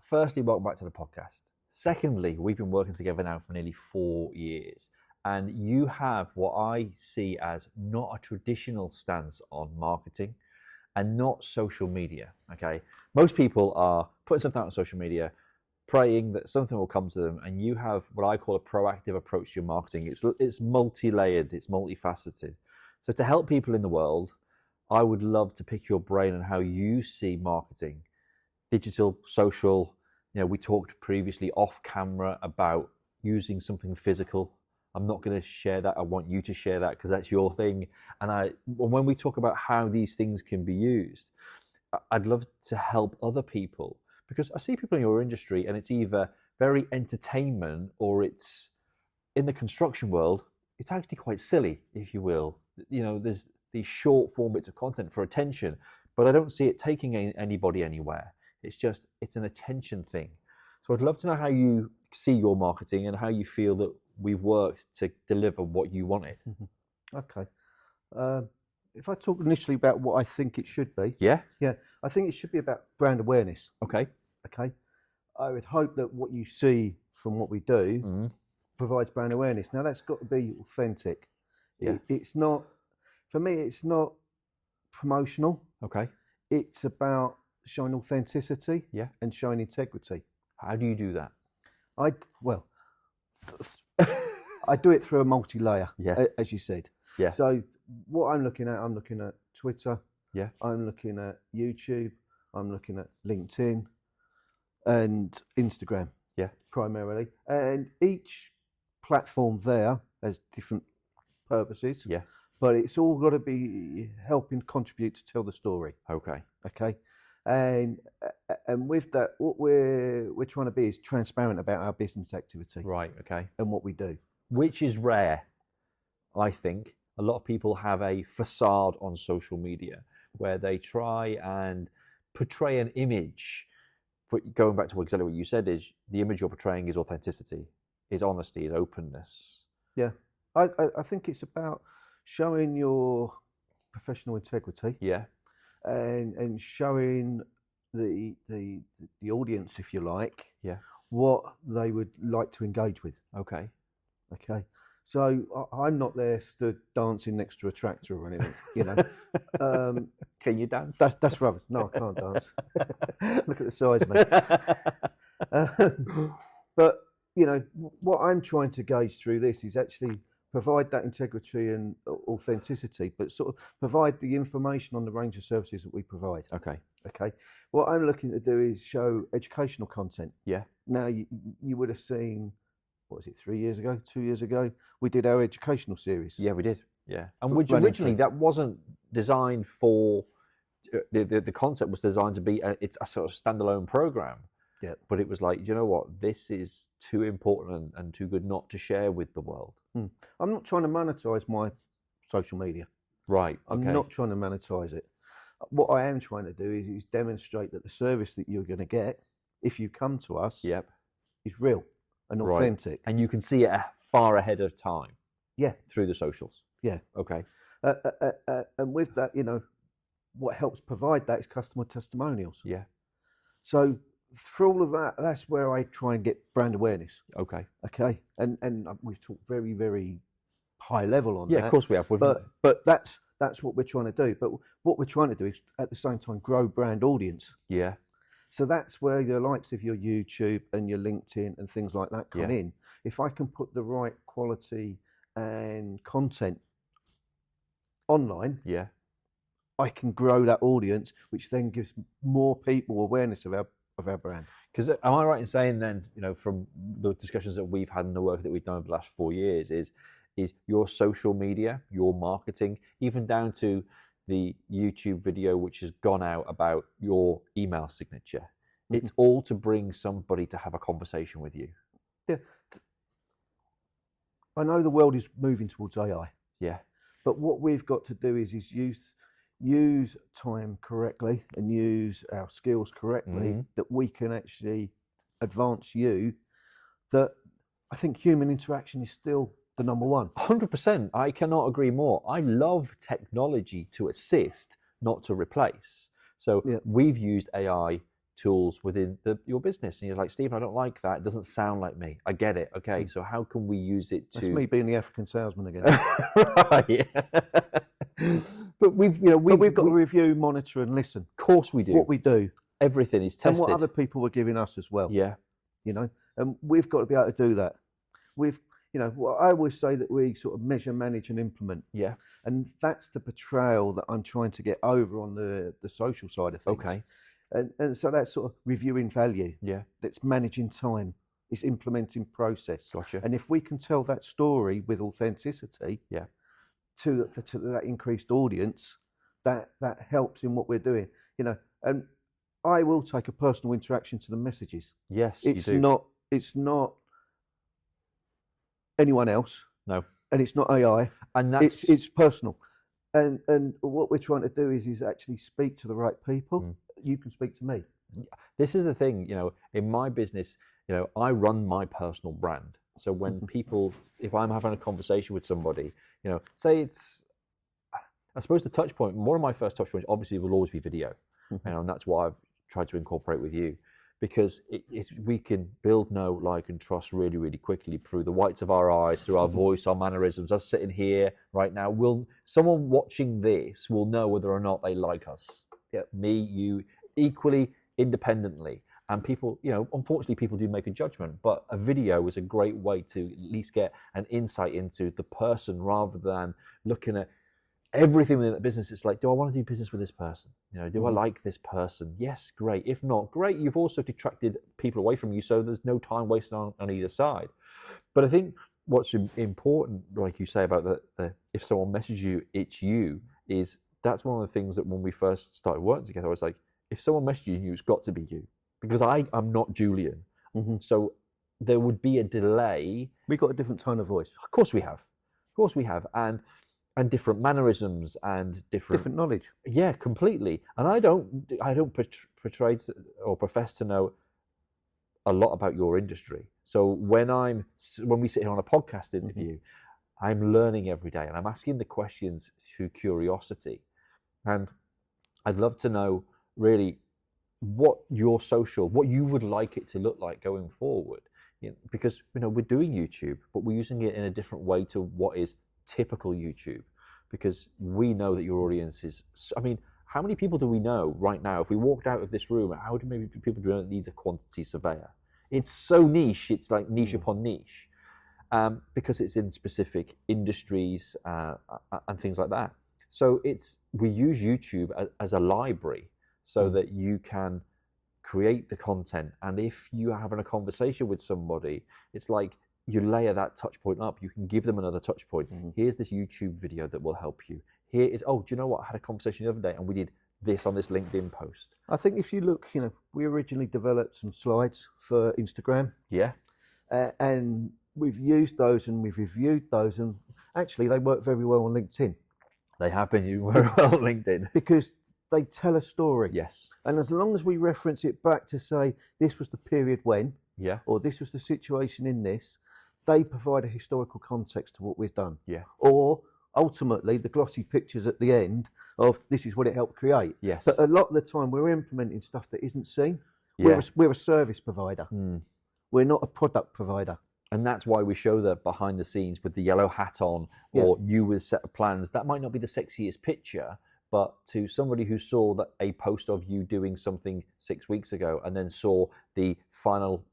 firstly, welcome back to the podcast. Secondly, we've been working together now for nearly 4 years, and you have what I see as not a traditional stance on marketing and not social media, okay? Most people are putting something out on social media, praying that something will come to them, and you have what I call a proactive approach to your marketing. It's multi-layered, it's multifaceted. So to help people in the world, I would love to pick your brain on how you see marketing, digital, social. You know, we talked previously off camera about using something physical. I'm not going to share that. I want you to share that because that's your thing. And when we talk about how these things can be used, I'd love to help other people, because I see people in your industry and it's either very entertainment or it's in the construction world, it's actually quite silly, if you will. You know, there's these short form bits of content for attention, but I don't see it taking anybody anywhere. It's an attention thing. So I'd love to know how you see your marketing and how you feel that we've worked to deliver what you wanted. Okay. If I talk initially about what I think it should be. Yeah? Yeah, I think it should be about brand awareness. Okay. Okay. I would hope that what you see from what we do provides brand awareness. Now that's got to be authentic. Yeah. It's not, for me, it's not promotional. Okay. It's about showing authenticity and showing integrity. How do you do that? I do it through a multi-layer, as you said. Yeah. So what I'm looking at Twitter. Yeah. I'm looking at YouTube. I'm looking at LinkedIn and Instagram. Yeah. Primarily. And each platform there has different purposes. Yeah. But it's all got to be helping contribute to tell the story. Okay. Okay. And with that, what we're trying to be is transparent about our business activity. Right. Okay. And what we do. Which is rare, I think. A lot of people have a facade on social media where they try and portray an image. But going back to exactly what you said, is the image you're portraying is authenticity, is honesty, is openness. Yeah. I think it's about showing your professional integrity. Yeah. And showing the audience, if you like, what they would like to engage with. Okay. Okay. So I'm not there stood dancing next to a tractor or anything, you know. Can you dance? That's rubbish. No, I can't dance. Look at the size of me. But, you know, what I'm trying to gauge through this is actually provide that integrity and authenticity, but sort of provide the information on the range of services that we provide. Okay. Okay. What I'm looking to do is show educational content. Yeah. Now, you would have seen, what was it, 3 years ago, 2 years ago, we did our educational series. Yeah, we did. Yeah. And which originally that wasn't designed for, the concept was designed to be, it's a sort of standalone program. Yeah. But it was like, you know what, this is too important and too good not to share with the world. I'm not trying to monetize my social media. Right. I'm not trying to monetize it. What I am trying to do is demonstrate that the service that you're going to get, if you come to us, is real and authentic. Right. And you can see it far ahead of time. Yeah. Through the socials. Yeah. Okay. And with that, you know, what helps provide that is customer testimonials. Yeah. So through all of that, that's where I try and get brand awareness. Okay. Okay. And we've talked very, very high level on that. Yeah, of course we have. But that's what we're trying to do. But what we're trying to do is at the same time grow brand audience. Yeah. So that's where the likes of your YouTube and your LinkedIn and things like that come in. If I can put the right quality and content online, I can grow that audience, which then gives more people awareness of our brand. Because am I right in saying then, you know, from the discussions that we've had and the work that we've done over the last 4 years, is your social media, your marketing, even down to the YouTube video which has gone out about your email signature, it's all to bring somebody to have a conversation with you. Yeah. I know the world is moving towards AI. Yeah. But what we've got to do is use time correctly and use our skills correctly, that we can actually advance you. That I think human interaction is still the number one. 100%. I cannot agree more. I love technology to assist, not to replace. So we've used AI tools within your business, and you're like, Stephen, I don't like that. It doesn't sound like me. I get it. Okay, so how can we use it to? That's me being the African salesman again. Right. But we've got to review, monitor, and listen. Of course we do. What we do. Everything is tested. And what other people were giving us as well. Yeah. And we've got to be able to do that. Well, I always say that we sort of measure, manage, and implement. Yeah. And that's the portrayal that I'm trying to get over on the social side of things. Okay. And so that's sort of reviewing value. Yeah. That's managing time. It's implementing process. Gotcha. And if we can tell that story with authenticity, yeah, to that increased audience, that helps in what we're doing. And I will take a personal interaction to the messages. Yes, it's you do. not. It's not anyone else. No. And it's not AI. And that's it's personal. And what we're trying to do is actually speak to the right people. You can speak to me. This is the thing, in my business, I run my personal brand. So when people, if I'm having a conversation with somebody, say it's, I suppose the touch point, one of my first touch points obviously will always be video. And that's what I've tried to incorporate with you, because we can build, know, like, and trust really, really quickly through the whites of our eyes, through our voice, our mannerisms. Us sitting here right now, someone watching this will know whether or not they like us. Yeah. Me, you, equally, independently. And people, unfortunately, people do make a judgment, but a video is a great way to at least get an insight into the person, rather than looking at everything within the business. It's like, do I want to do business with this person? Do I like this person? Yes, great. If not, great. You've also detracted people away from you, so there's no time wasted on either side. But I think what's important, like you say about the if someone messages you, it's you, is that's one of the things that when we first started working together, I was like, if someone messages you, it's got to be you, because I'm not Julian. So there would be a delay. We've got a different tone of voice. Of course we have. And different mannerisms and different knowledge. Yeah, completely. And I don't portray or profess to know a lot about your industry. So when we sit here on a podcast interview, I'm learning every day, and I'm asking the questions through curiosity. And I'd love to know really what you would like it to look like going forward. Because we're doing YouTube, but we're using it in a different way to what is typical YouTube, because we know that your audience is, how many people do we know right now? If we walked out of this room, how many people do we know that needs a quantity surveyor? It's so niche, it's like niche upon niche, because it's in specific industries and things like that. So we use YouTube as a library so that you can create the content. And if you're having a conversation with somebody, it's like, you layer that touch point up, you can give them another touch point. Here's this YouTube video that will help you. Here is, do you know what? I had a conversation the other day and we did this on this LinkedIn post. I think if you look, we originally developed some slides for Instagram. Yeah. And we've used those and we've reviewed those, and actually they work very well on LinkedIn. They have been used very well on LinkedIn. Because they tell a story. Yes. And as long as we reference it back to say, this was the period when, or this was the situation in this, they provide a historical context to what we've done. Yeah. Or ultimately the glossy pictures at the end of this is what it helped create. Yes. But a lot of the time we're implementing stuff that isn't seen. Yeah. We're a service provider. We're not a product provider. And that's why we show the behind the scenes with the yellow hat on, or you with a set of plans. That might not be the sexiest picture, but to somebody who saw a post of you doing something 6 weeks ago and then saw the final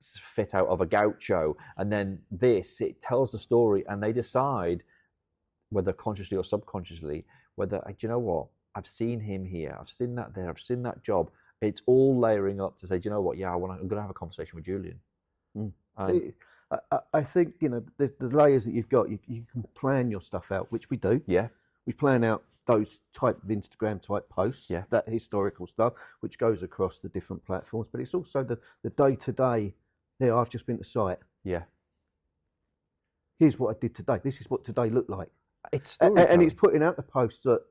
fit out of a gaucho, and then it tells the story, and they decide, whether consciously or subconsciously, whether, do you know what, I've seen him here, I've seen that there, I've seen that job. It's all layering up to say, do you know what, I'm going to have a conversation with Julian. I think the layers that you've got, you can plan your stuff out, which we do. Yeah. We plan out those type of Instagram type posts, that historical stuff, which goes across the different platforms. But it's also the day-to-day. Here, I've just been to site. Yeah. Here's what I did today. This is what today looked like. It's and it's putting out the posts that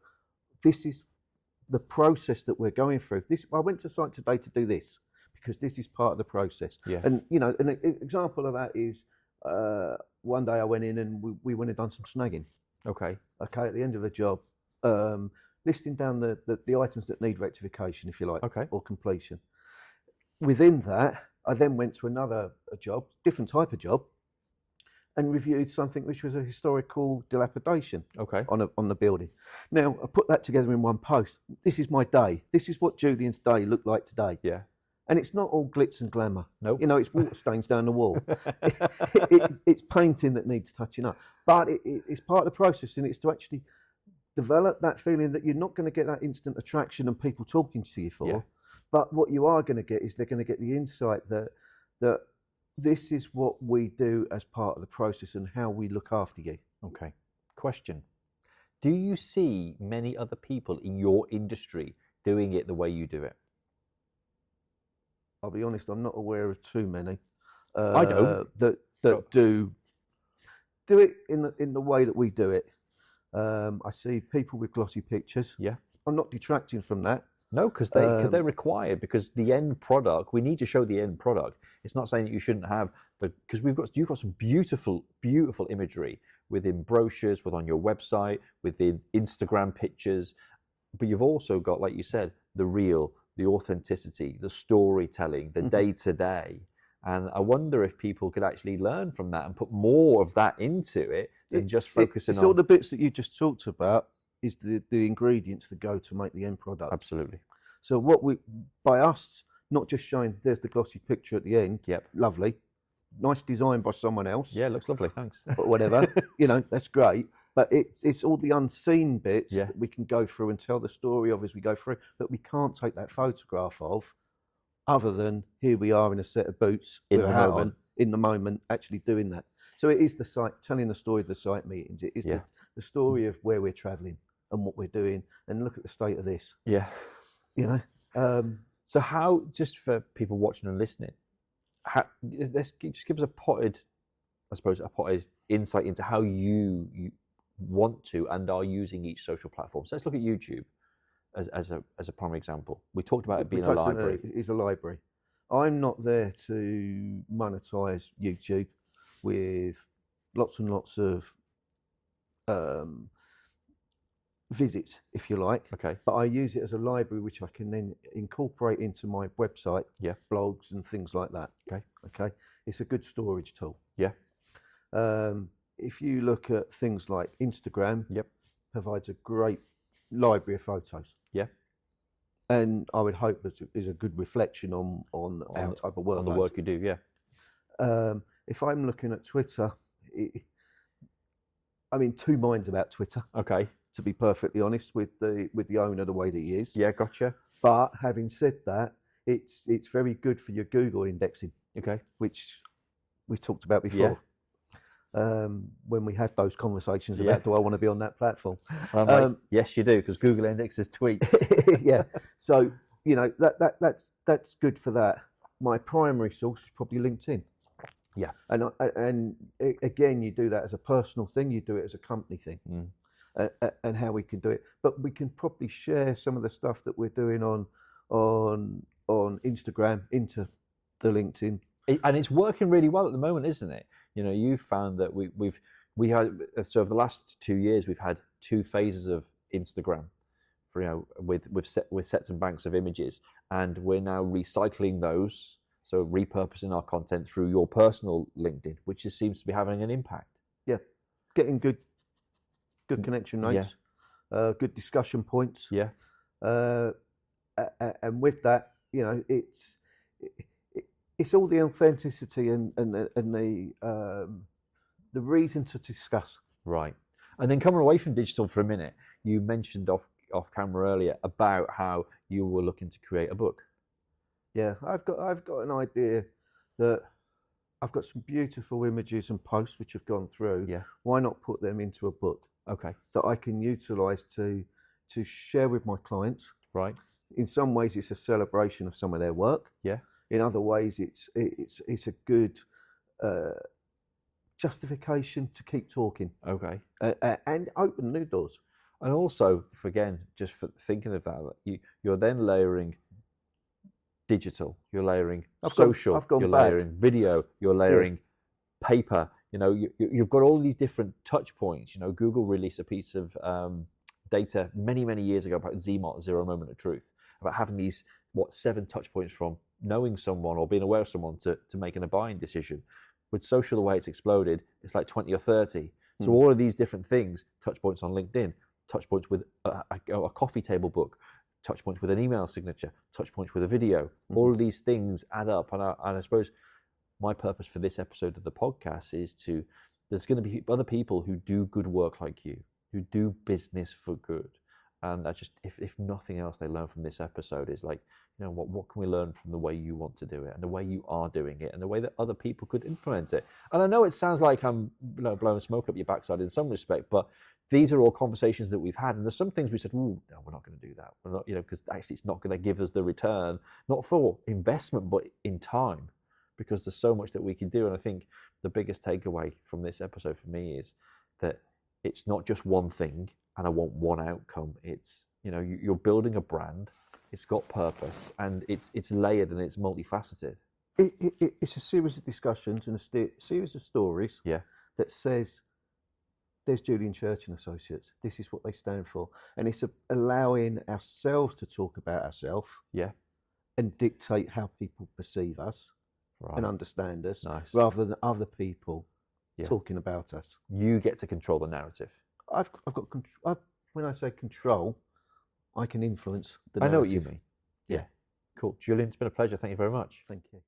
this is the process that we're going through. I went to site today to do this because this is part of the process. Yeah. And an example of that is one day I went in and we went and done some snagging. Okay. At the end of the job, listing down the items that need rectification, if you like, or completion. within that, I then went to another job, different type of job, and reviewed something which was a historical dilapidation on the building. Now, I put that together in one post. This is my day. This is what Julian's day looked like today. Yeah. And it's not all glitz and glamour. Nope. You know, it's water stains down the wall. It's painting that needs touching up. But it's part of the process, and it's to actually develop that feeling that you're not going to get that instant attraction and people talking to you for. Yeah. But what you are going to get is they're going to get the insight that this is what we do as part of the process and how we look after you. Okay. Question. Do you see many other people in your industry doing it the way you do it? I'll be honest, I'm not aware of too many. I don't. That do it in the way that we do it. I see people with glossy pictures. Yeah. I'm not detracting from that. No, because they're required, because the end product, we need to show the end product. It's not saying that you shouldn't have because you've got some beautiful, beautiful imagery within brochures, on your website, within Instagram pictures, but you've also got, like you said, the real, the authenticity, the storytelling, the day-to-day. And I wonder if people could actually learn from that and put more of that into it than just focusing on... It's all the bits that you just talked about is the ingredients that go to make the end product. Absolutely. So by us not just showing there's the glossy picture at the end, yep, lovely, nice design by someone else. Yeah, it looks lovely, thanks. But whatever, that's great. But it's all the unseen bits Yeah. that we can go through and tell the story of as we go through, that we can't take that photograph of, other than here we are in a set of boots In with the a hat moment. on, in the moment, actually doing that. So it is the site, telling the story of the site meetings. It is the story of where we're travelling and what we're doing, and look at the state of this. Yeah. So how, just for people watching and listening, just give us a potted insight into how you want to and are using each social platform. So let's look at YouTube as a primary example. We talked about it being a library. It's a library. I'm not there to monetize YouTube with lots and lots of visits, if you like. Okay. But I use it as a library which I can then incorporate into my website, blogs and things like that. Okay. It's a good storage tool. Yeah. If you look at things like Instagram, provides a great library of photos. Yeah. And I would hope that is a good reflection on our type of work. On the work you do, yeah. If I'm looking at Twitter, I'm in two minds about Twitter. Okay. To be perfectly honest with the owner, the way that he is. Yeah, gotcha. But having said that, it's very good for your Google indexing. Okay. Which we've talked about before. Yeah. When we have those conversations about do I want to be on that platform? I'm like, yes, you do, because Google indexes tweets. Yeah. So that's good for that. My primary source is probably LinkedIn. Yeah. And again, you do that as a personal thing. You do it as a company thing. And how we can do it, but we can probably share some of the stuff that we're doing on Instagram into the LinkedIn, and it's working really well at the moment, isn't it? You found that we had, so over the last 2 years we've had 2 phases of Instagram, for with sets and banks of images, and we're now recycling those, so repurposing our content through your personal LinkedIn, which seems to be having an impact. Yeah, getting good connection notes, good discussion points. Yeah. And with that, it's all the authenticity and the reason to discuss. Right. And then coming away from digital for a minute, you mentioned off camera earlier about how you were looking to create a book. Yeah, I've got an idea that I've got some beautiful images and posts which have gone through. Yeah. Why not put them into a book? Okay. That I can utilize to share with my clients. Right. In some ways, it's a celebration of some of their work. Yeah. In other ways, it's a good justification to keep talking. Okay. And open new doors. And also, just for thinking of that, you're then layering digital, you're layering social, you're layering video, you're layering paper. You've got all these different touch points. Google released a piece of data many years ago about ZMOT, Zero Moment of Truth, about having these 7 touch points from knowing someone or being aware of someone to make a buying decision. With social, the way it's exploded, it's like 20 or 30. So all of these different things, touch points on LinkedIn, touch points with a coffee table book, touch points with an email signature, touch points with a video. All of these things add up. And I suppose my purpose for this episode of the podcast is there's going to be other people who do good work like you, who do business for good. And I just, if nothing else, they learn from this episode is like, you know, what can we learn from the way you want to do it and the way you are doing it and the way that other people could implement it? And I know it sounds like I'm blowing smoke up your backside in some respect, but these are all conversations that we've had. And there's some things we said, no, we're not going to do that. We're not, because actually it's not going to give us the return, not for investment, but in time, because there's so much that we can do. And I think the biggest takeaway from this episode for me is that it's not just one thing and I want one outcome. It's, you're building a brand, it's got purpose, and it's layered and it's multifaceted. It's a series of discussions and a series of stories that says, there's Julian Church and Associates. This is what they stand for. And it's allowing ourselves to talk about ourselves and dictate how people perceive us and understand us, rather than other people talking about us. You get to control the narrative. I've got control. When I say control, I can influence the narrative. I know what you mean. Yeah. Cool. Julian, it's been a pleasure. Thank you very much. Thank you.